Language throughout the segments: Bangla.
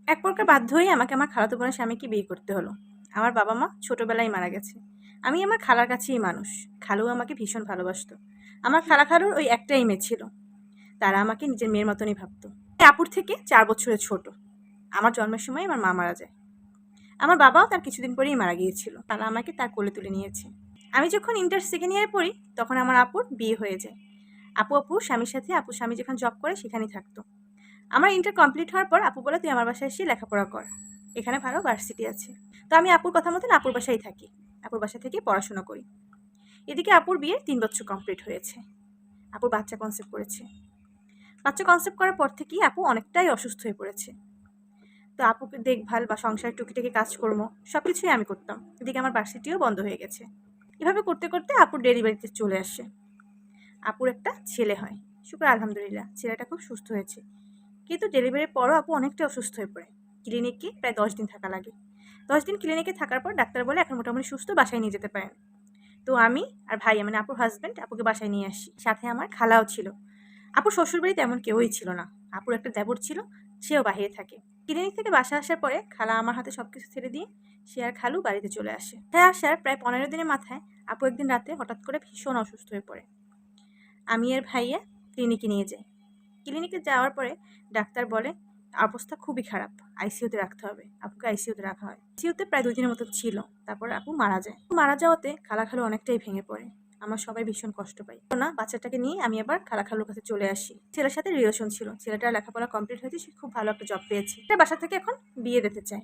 এক প্রকার বাধ্য হয়েই আমাকে আমার খালাতো বোনের স্বামীকে বিয়ে করতে হলো। আমার বাবা-মা ছোটবেলায় মারা গেছে। আমি আমার খালার কাছেই মানুষ। খালু আমাকে ভীষণ ভালোবাসতো। আমার খালা-খালুর ওই একটাই মেয়ে ছিল। তারা আমাকে নিজের মেয়ের মতনই ভাবত। আপুর থেকে ৪ বছরের ছোট। আমার জন্মের সময় আমার মা মারা যায়। আমার বাবাও তার কিছুদিন পরেই মারা গিয়েছিল। তারা আমাকে তার কোলে তুলে নিয়েছে। আমি যখন ইন্টার সেকেন্ড ইয়ারে পড়ি, তখন আমার আপুর বিয়ে হয়ে যায়। আপুর স্বামীর সাথে আপুর স্বামী যেখানে জব করে সেখানেই থাকতো। আমার ইন্টার কমপ্লিট হওয়ার পর আপু বলে, "তুই আমার বাসায় এসে লেখাপড়া কর। এখানে ভালো ভার্সিটি আছে।" তো আমি আপুর কথা মতন আপুর বাসায় থাকি। আপুর বাসা থেকেই পড়াশোনা করি। এদিকে আপুর বিয়ে ৩ বছর কমপ্লিট হয়েছে। আপুর বাচ্চা কনসেপ্ট করেছে। বাচ্চা কনসেপ্ট করার পর থেকেই আপু অনেকটাই অসুস্থ হয়ে পড়েছে। তো আপুকে দেখভাল বা সংসারের টুকিটাকি কাজকর্ম সব কিছুই আমি করতাম। এদিকে আমার ভার্সিটিও বন্ধ হয়ে গেছে। এভাবে করতে করতে আপুর ডেলিভারিতে চলে আসে। আপুর একটা ছেলে হয়। শুকর আলহামদুলিল্লাহ, ছেলেটা খুব সুস্থ হয়েছে। কিন্তু ডেলিভারির পরও আপু অনেকটা অসুস্থ হয়ে পড়ে। ক্লিনিকে প্রায় ১০ দিন থাকা লাগে। ১০ দিন ক্লিনিকে থাকার পর ডাক্তার বলে এখন মোটামুটি সুস্থ, বাসায় নিয়ে যেতে পারেন। তো আমি আর ভাই, মানে আপুর হাজব্যান্ড, আপুকে বাসায় নিয়ে আসি। সাথে আমার খালাও ছিল। আপুর শ্বশুরবাড়িতে এমন কেউই ছিল না। আপুর একটা দেবর ছিল, সেও বাহিরে থাকে। ক্লিনিক থেকে বাসা আসার পরে খালা আমার হাতে সবকিছু ছেড়ে দিয়ে সে আর খালু বাড়িতে চলে আসে। তাই আসার প্রায় ১৫ দিনের মাথায় আপু একদিন রাতে হঠাৎ করে ভীষণ অসুস্থ হয়ে পড়ে। আমি আর ভাইয়া ক্লিনিকে নিয়ে যাই। ক্লিনিকে যাওয়ার পরে ডাক্তার বলে অবস্থা খুবই খারাপ, আইসিইউতে রাখতে হবে। আপুকে আইসিইউতে রাখা হয়। আইসিইউতে প্রায় ২ দিনের মতো ছিল। তারপর আপু মারা যায়। মারা যাওয়াতে খালা-খালু অনেকটাই ভেঙে পড়ে। আমার সবাই ভীষণ কষ্ট পাই। না, বাচ্চাটাকে নিয়ে আমি আবার খালা-খালুর কাছে চলে আসি। ছেলের সাথে রিলেশন ছিল। ছেলেটার লেখাপড়া কমপ্লিট হয়েছে, সে খুব ভালো একটা জব পেয়েছে। সে বাসা থেকে এখন বিয়ে দিতে চায়।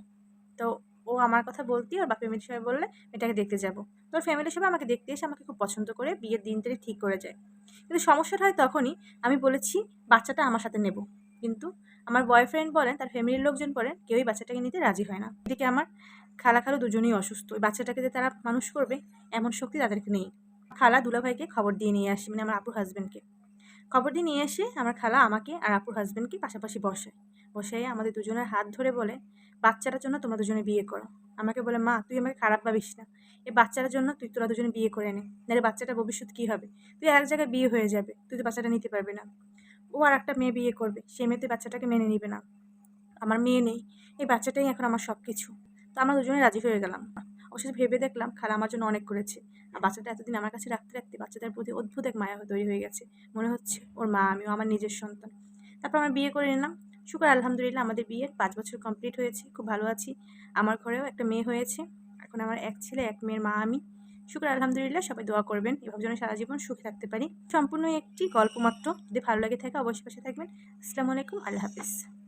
তো ও আমার কথা বলতেই ওর বাপের মেয়ের সবাই বললে মেয়েটাকে দেখতে যাবো। তো ওর ফ্যামিলির সবাই আমাকে দেখতে এসে আমাকে খুব পছন্দ করে বিয়ের দিন তারিখ ঠিক করে যায়। কিন্তু সমস্যাটা হয় তখনই, আমি বলেছি বাচ্চাটা আমার সাথে নেব। কিন্তু আমার বয়ফ্রেন্ড বলেন, তার ফ্যামিলির লোকজন বলেন, কেউই বাচ্চাটাকে নিতে রাজি হয় না। এদিকে আমার খালা-খালু দুজনেই অসুস্থ। ওই বাচ্চাটাকে যে তারা মানুষ করবে এমন শক্তি তাদেরকে নেই। খালা দুলাভাইকে খবর দিয়ে নিয়ে আসি, মানে আমার আপুর হাজব্যান্ডকে। খবর দিয়ে নিয়ে এসে আমার খালা আমাকে আর আপুর হাজব্যান্ডকে পাশাপাশি বসায়। বসাইয়ে আমাদের দুজনের হাত ধরে বলে, "বাচ্চাটার জন্য তোমরা দুজনে বিয়ে করো।" আমাকে বলে, "মা, তুই আমাকে খারাপ ভাবিস না। এই বাচ্চাটার জন্য তোরা দুজনে বিয়ে করে নে। নাহলে বাচ্চাটার ভবিষ্যৎ কী হবে? তুই এক জায়গায় বিয়ে হয়ে যাবে। তুই তো বাচ্চাটা নিতে পারবি না। ও আরেকটা মেয়ে বিয়ে করবে। সে মেয়ে তো বাচ্চাটাকে মেনে নিবে না। আমার মেয়ে নেই। এই বাচ্চাটাই এখন আমার সবকিছু।" তো আমরা দুজনে রাজি হয়ে গেলাম। অবশেষে ভেবে দেখলাম খালা আমার জন্য অনেক করেছে। আর বাচ্চাটা এতদিন আমার কাছে রাখতে রাখতে বাচ্চাটার প্রতি অদ্ভুত এক মায়া তৈরি হয়ে গেছে। মনে হচ্ছে ওর মা আমিও, আমার নিজের সন্তান। তারপর আমরা বিয়ে করে নিলাম। শুকর আলহামদুলিল্লাহ, আমাদের বিয়ের ৫ বছর কমপ্লিট হয়েছে। খুব ভালো আছি। আমার ঘরেও একটা মেয়ে হয়েছে। এখন আমার এক ছেলে, এক মেয়ের মা আমি। শুকর আলহামদুলিল্লাহ, সবাই দোয়া করবেন এভাবে যেন সারা জীবন সুখে থাকতে পারি। সম্পূর্ণ একটি গল্প মাত্র। যদি ভালো লাগে থাকে অবশ্যই পাশে থাকবেন। আসসালামু আলাইকুম, আল্লাহ হাফিজ।